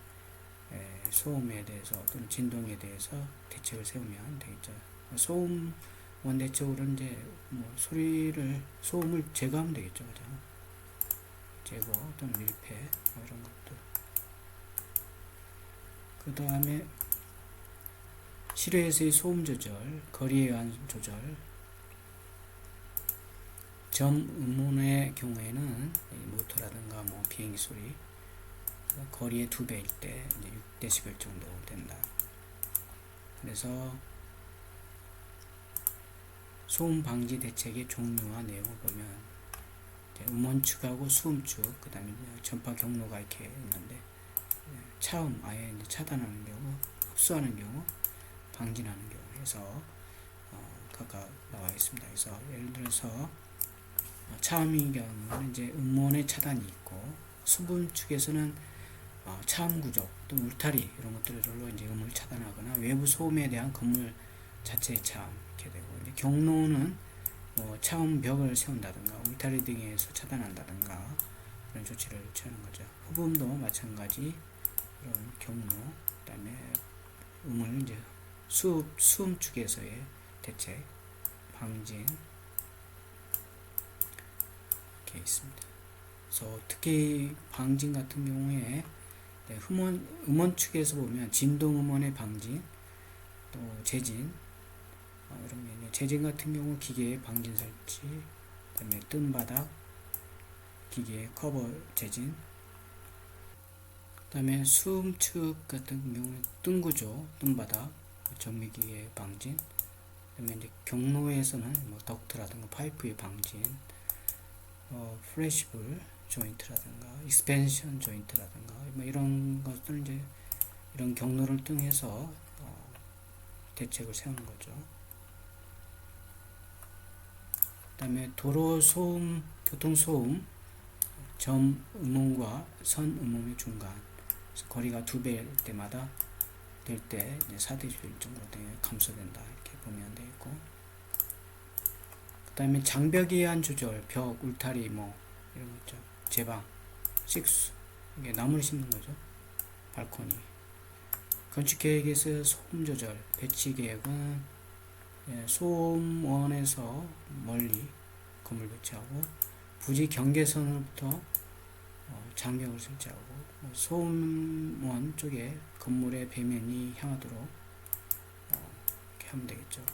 S1: 소음에 대해서 또는 진동에 대해서 대책을 세우면 되겠죠. 소음 원대책으로 이제 소음을 제거하면 되겠죠, 그죠? 제거 또는 밀폐 이런 것들. 그 다음에 실외에서의 소음 조절, 거리에 의한 조절. 점 음원의 경우에는 모터라든가 뭐 비행기 소리, 거리의 2배일 때 이제 6dB 정도 된다. 그래서 소음 방지 대책의 종류와 내용을 보면 음원축하고 수음축, 그 다음에 전파 경로가 이렇게 있는데, 차음 아예 이제 차단하는 경우, 흡수하는 경우, 방진하는 경우 해서 각각 나와 있습니다. 그래서 예를 들어서 차음의 경우는 이제 음원의 차단이 있고, 수분축에서는 차음 구조 또 울타리 이런 것들로 이제 음을 차단하거나 외부 소음에 대한 건물 자체의 차음 이렇게 되고, 이제 경로는 차음 벽을 세운다든가 울타리 등에서 차단한다든가 이런 조치를 취하는 거죠. 흡음도 마찬가지 이런 경로, 그다음에 음을 이제 수음축에서의 대책, 방진 이렇게 있습니다. 그래서 특히 방진 같은 경우에 음원 축에서 보면 진동 음원의 방진, 또 재진, 이런 게 있네요. 재진 같은 경우 기계의 방진 설치, 그 다음에 뜬 바닥, 기계의 커버 재진, 그 다음에 수음축 같은 경우는 뜬 구조, 뜬 바닥, 정미기의 방진, 그 다음에 이제 경로에서는 뭐 덕트라든가 파이프의 방진, 플래시블 조인트라든가 익스펜션 조인트라든가 뭐 이런 것들은 이제 이런 경로를 통해서 대책을 세우는 거죠. 그 다음에 도로 소음, 교통 소음, 점 음음과 선 음음의 중간, 거리가 2배일 때마다 될 때 4dB 정도 감소된다 이렇게 보면 되겠고, 그 다음에 장벽에 의한 조절, 벽, 울타리 뭐 이런 거 있죠. 제방, 식수, 이게 나무를 심는 거죠. 발코니. 건축 계획에서 소음 조절, 배치 계획은 소음원에서 멀리 건물 배치하고, 부지 경계선으로부터 장벽을 설치하고, 소음원 쪽에 건물의 배면이 향하도록 이렇게 하면 되겠죠.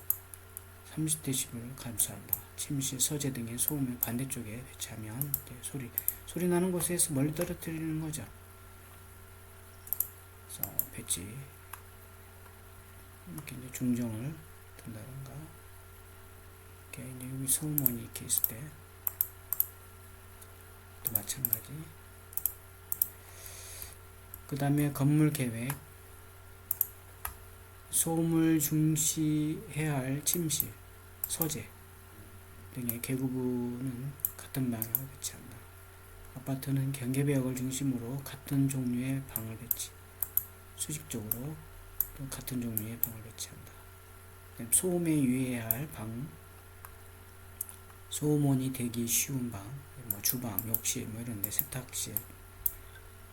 S1: 30dB를 감소한다. 침실, 서재 등의 소음을 반대쪽에 배치하면 소리 나는 곳에서 멀리 떨어뜨리는 거죠. 그래서 배치 이렇게 이제 중정을 둔다던가, 이렇게 이제 여기 소음원이 이렇게 있을 때 또 마찬가지. 그 다음에 건물 계획, 소음을 중시해야 할 침실, 서재 등의 계구부는 같은 방향을 배치한다. 아파트는 경계벽을 중심으로 같은 종류의 방을 배치, 수직적으로 또 같은 종류의 방을 배치한다. 소음에 유의해야 할 방, 소음원이 되기 쉬운 방, 뭐 주방, 욕실 뭐 이런데, 세탁실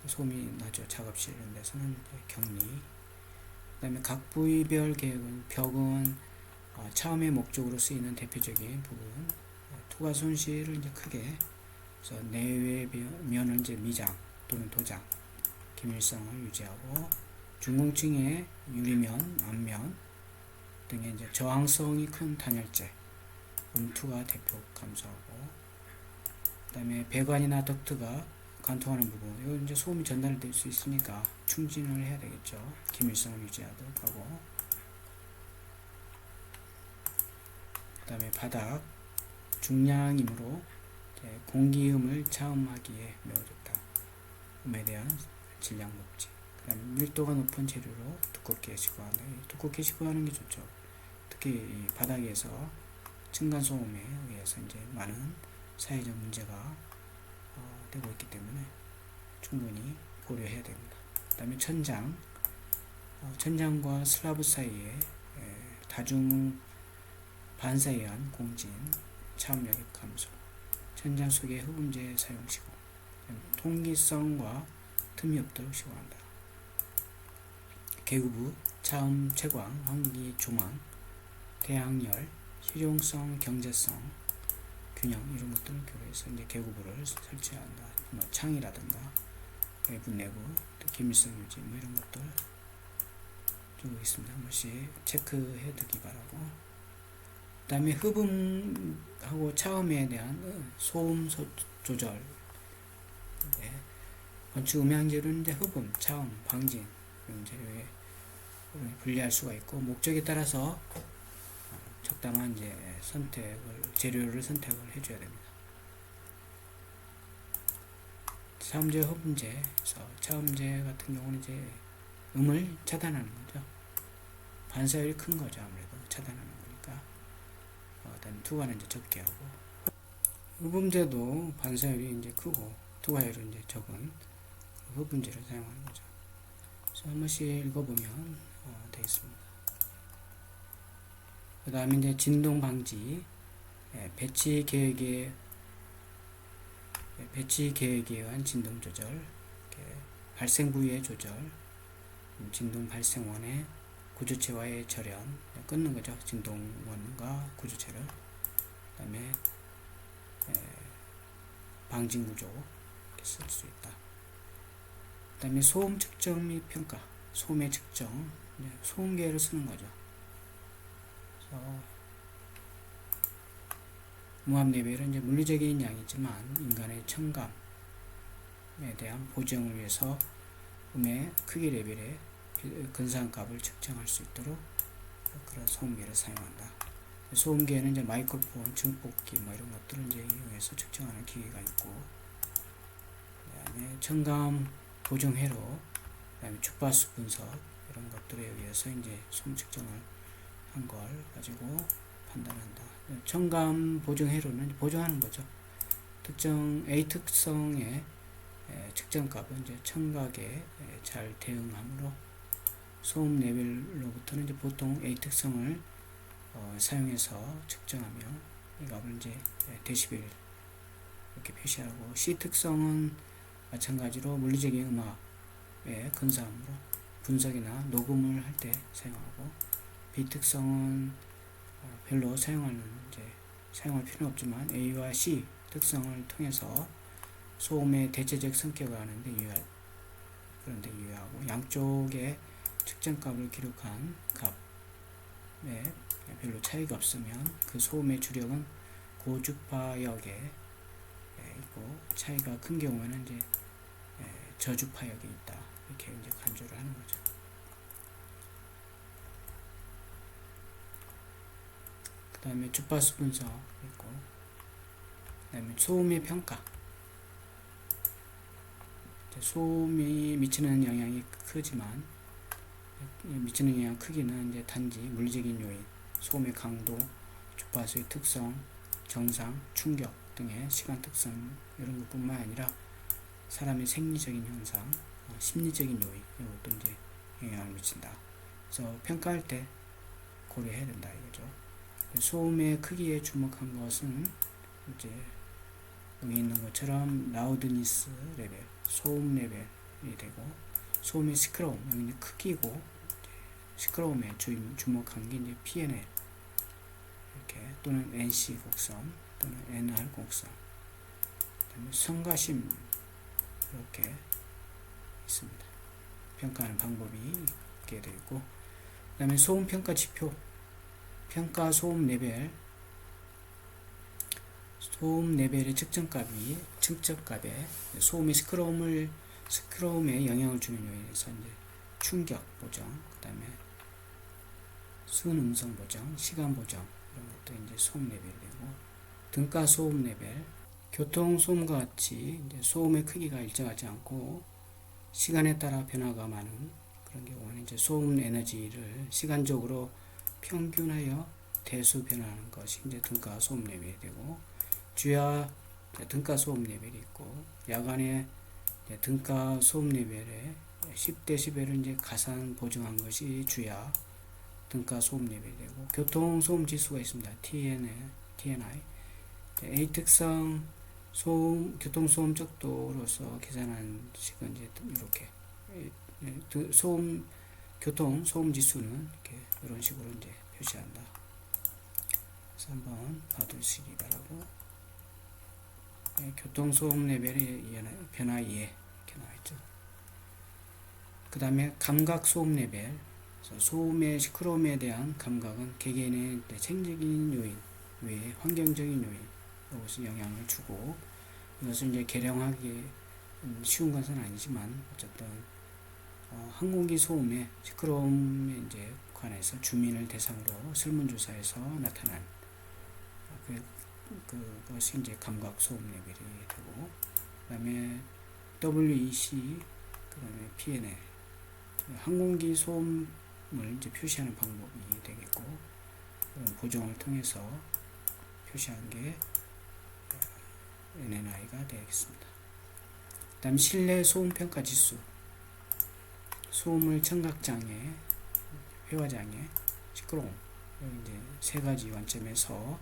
S1: 소음이 나죠. 작업실 이런 데서는 격리. 그 다음에 각 부위별 계획은, 벽은 차음의 목적으로 쓰이는 대표적인 부분, 투과 손실을 이제 크게, 그래서 내외 면을 이제 미장 또는 도장, 기밀성을 유지하고, 중공층의 유리면, 앞면 등의 이제 저항성이 큰 단열재, 음투가 대폭 감소하고, 그 다음에 배관이나 덕트가 관통하는 부분, 이거 이제 소음이 전달될 수 있으니까 충진을 해야 되겠죠. 기밀성을 유지하도록 하고, 그 다음에 바닥, 중량이므로 공기음을 차음하기에 매우 좋다. 음에 대한 질량 높지. 그 다음에 밀도가 높은 재료로 두껍게 시공한다. 두껍게 시공하는 게 좋죠. 특히 이 바닥에서 층간소음에 의해서 이제 많은 사회적 문제가 되고 있기 때문에 충분히 고려해야 됩니다. 그 다음에 천장, 천장과 슬라브 사이에 다중 반사에 의한 공진, 차음 여객 감소, 천장 속에 흡음재 사용 시공, 통기성과 틈이 없도록 시공한다. 계구부, 차음 채광, 환기 조망, 대항열, 실용성, 경제성, 균형 이런 것들을 고려해서 이제 계구부를 설치한다. 뭐 창이라든가 외부 내부 기밀성 유지 뭐 이런 것들 주고 있습니다. 한 번씩 체크해 두기 바라고. 그 다음에 흡음하고 차음에 대한 소음 조절. 네. 건축 음향재료는 이제 흡음, 차음, 방진 이런 재료에 분리할 수가 있고, 목적에 따라서 적당한 이제 재료를 선택을 해줘야 됩니다. 차음제, 흡음제에서 차음제 같은 경우는 이제 음을 차단하는 거죠. 반사율이 큰 거죠. 아무래도 차단하는 거니까. 그다음에 투과는 이제 적게 하고, 흡음제도 반사율이 이제 크고 투과율이 이제 적은 흡음제를 사용하는 거죠. 그래서 한 번씩 읽어보면 되겠습니다. 그 다음에 이제 진동 방지, 배치 계획에 의한 진동 조절, 발생 부위의 조절, 진동 발생원의 구조체와의 절연, 끊는 거죠. 진동원과 구조체를. 그 다음에 방진 구조 이렇게 쓸 수 있다. 그 다음에 소음 측정 및 평가, 소음의 측정, 소음계를 쓰는 거죠. 무압 레벨은 이제 물리적인 양이지만 인간의 청감에 대한 보정을 위해서 음의 크기 레벨의 근사한 값을 측정할 수 있도록 그런 소음계를 사용한다. 소음계는 이제 마이크로폰, 증폭기 뭐 이런 것들을 이제 이용해서 측정하는 기계가 있고, 그다음에 청감 보정 회로, 그다음에 주파수 분석 이런 것들에 의해서 이제 소음 측정을 한 걸 가지고 판단한다. 청감 보정 회로는 보정하는 거죠. 특정 A 특성의 측정값은 이제 청각에 잘 대응하므로 소음 레벨로부터는 이제 보통 A 특성을 사용해서 측정하며 이 값을 이제 데시벨 이렇게 표시하고, C 특성은 마찬가지로 물리적인 음압의 근사함으로 분석이나 녹음을 할 때 사용하고, B 특성은 별로 사용할 필요는 없지만 A와 C 특성을 통해서 소음의 대체적 성격을 아는데 유효하고, 양쪽의 측정값을 기록한 값에 별로 차이가 없으면 그 소음의 주력은 고주파역에 있고, 차이가 큰 경우에는 이제 저주파역에 있다. 이렇게 이제 간주를 하는 거죠. 그 다음에 주파수 분석 있고, 그 다음에 소음의 평가. 소음이 미치는 영향이 크지만, 미치는 영향 크기는 이제 단지 물리적인 요인, 소음의 강도, 주파수의 특성, 정상, 충격 등의 시간 특성 이런 것뿐만 아니라 사람의 생리적인 현상, 심리적인 요인 이것도 이제 영향을 미친다. 그래서 평가할 때 고려해야 된다 이거죠. 소음의 크기에 주목한 것은 이제 여기 있는 것처럼 라우드니스 레벨, 소음 레벨이 되고, 소음의 시끄러움, 여기 크기고 시끄러움에 주목한 게 이제 PNL 이렇게, 또는 NC 곡선 또는 NR 곡선, 그다음에 성가심 이렇게 있습니다. 평가하는 방법이 있게 되어 있고, 그 다음에 소음 평가 지표, 평가 소음 레벨의 측정값에 소음의 시끄러움에 영향을 주는 요인에서 이제 충격 보정, 그 다음에 순음성 보정, 시간 보정 이런 것도 이제 소음 레벨이 되고, 등가 소음 레벨, 교통 소음과 같이 이제 소음의 크기가 일정하지 않고 시간에 따라 변화가 많은 그런 경우는 이제 소음 에너지를 시간적으로 평균하여 대수 변화하는 것이 이제 등가 소음 레벨이 되고, 주야 등가 소음 레벨이 있고, 야간에 등가 소음 레벨에 10dB를 이제 가산 보정한 것이 주야 등가 소음 레벨이 되고, 교통 소음 지수가 있습니다. TNI. A 특성 교통 소음 척도로서 계산한 식은 이제 이렇게 교통 소음 지수는 이렇게 이런 식으로 이제 표시한다. 그래서 한번 봐두시기 바라고. 교통소음 레벨의 변화 이해 이렇게 나와있죠. 그 다음에 감각소음 레벨. 소음의 시끄러움에 대한 감각은 개개인의 생리적인 요인 외에 환경적인 요인 이것이 영향을 주고, 이것을 이제 계량하기 쉬운 것은 아니지만 어쨌든 항공기 소음의 시끄러움에 이제 관해서 주민을 대상으로 설문조사에서 나타난 그것이 이제 감각 소음 레벨이 되고, 그 다음에 WEC, 그 다음에 PNL, 항공기 소음을 이제 표시하는 방법이 되겠고, 보정을 통해서 표시한 게 NNI가 되겠습니다. 그 다음 실내 소음 평가 지수, 소음을 청각장애, 회화장애, 시끄러움, 이제 세 가지 관점에서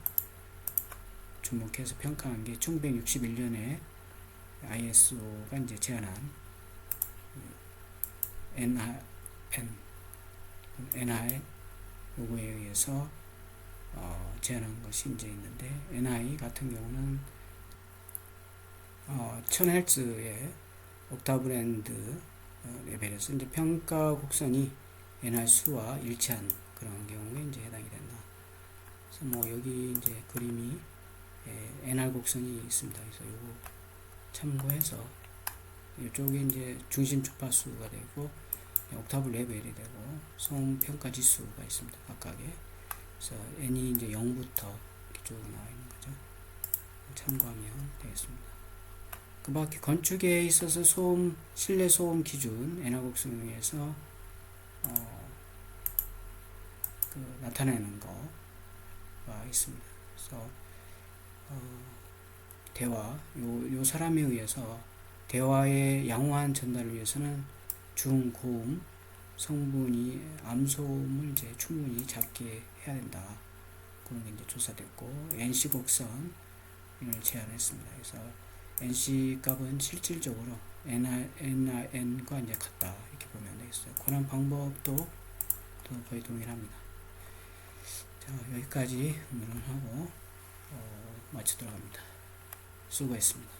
S1: 주목해서 평가한 게 1961년에 ISO가 이제 제안한 NI 요거에 의해서 제안한 것이 이제 있는데, NI 같은 경우는 1000Hz의 옥타브 밴드 레벨에서 이제 평가 곡선이 NR 수와 일치한 그런 경우에 이제 해당이 된다. 그래서 뭐 여기 이제 그림이 NR 곡선이 있습니다. 그래서 이거 참고해서 이쪽에 이제 중심 주파수가 되고 옥타브 레벨이 되고 소음 평가 지수가 있습니다. 각각에. 그래서 N이 이제 0부터 이렇게 쭉 나와 있는 거죠. 참고하면 되겠습니다. 그 밖에 건축에 있어서 실내 소음 기준 NR 곡선에서 나타내는 거가 있습니다. 그래서 대화, 요 사람에 의해서 대화의 양호한 전달을 위해서는 중고음 성분이 암소음을 이제 충분히 작게 해야 된다. 그런 게 이제 조사됐고, NC 곡선을 제안했습니다. 그래서 NC 값은 실질적으로 NRN과 이제 같다. 이렇게 보면 되겠어요. 권한 방법도 거의 동일합니다. 자, 여기까지 오늘은 하고 마치도록 합니다. 수고했습니다.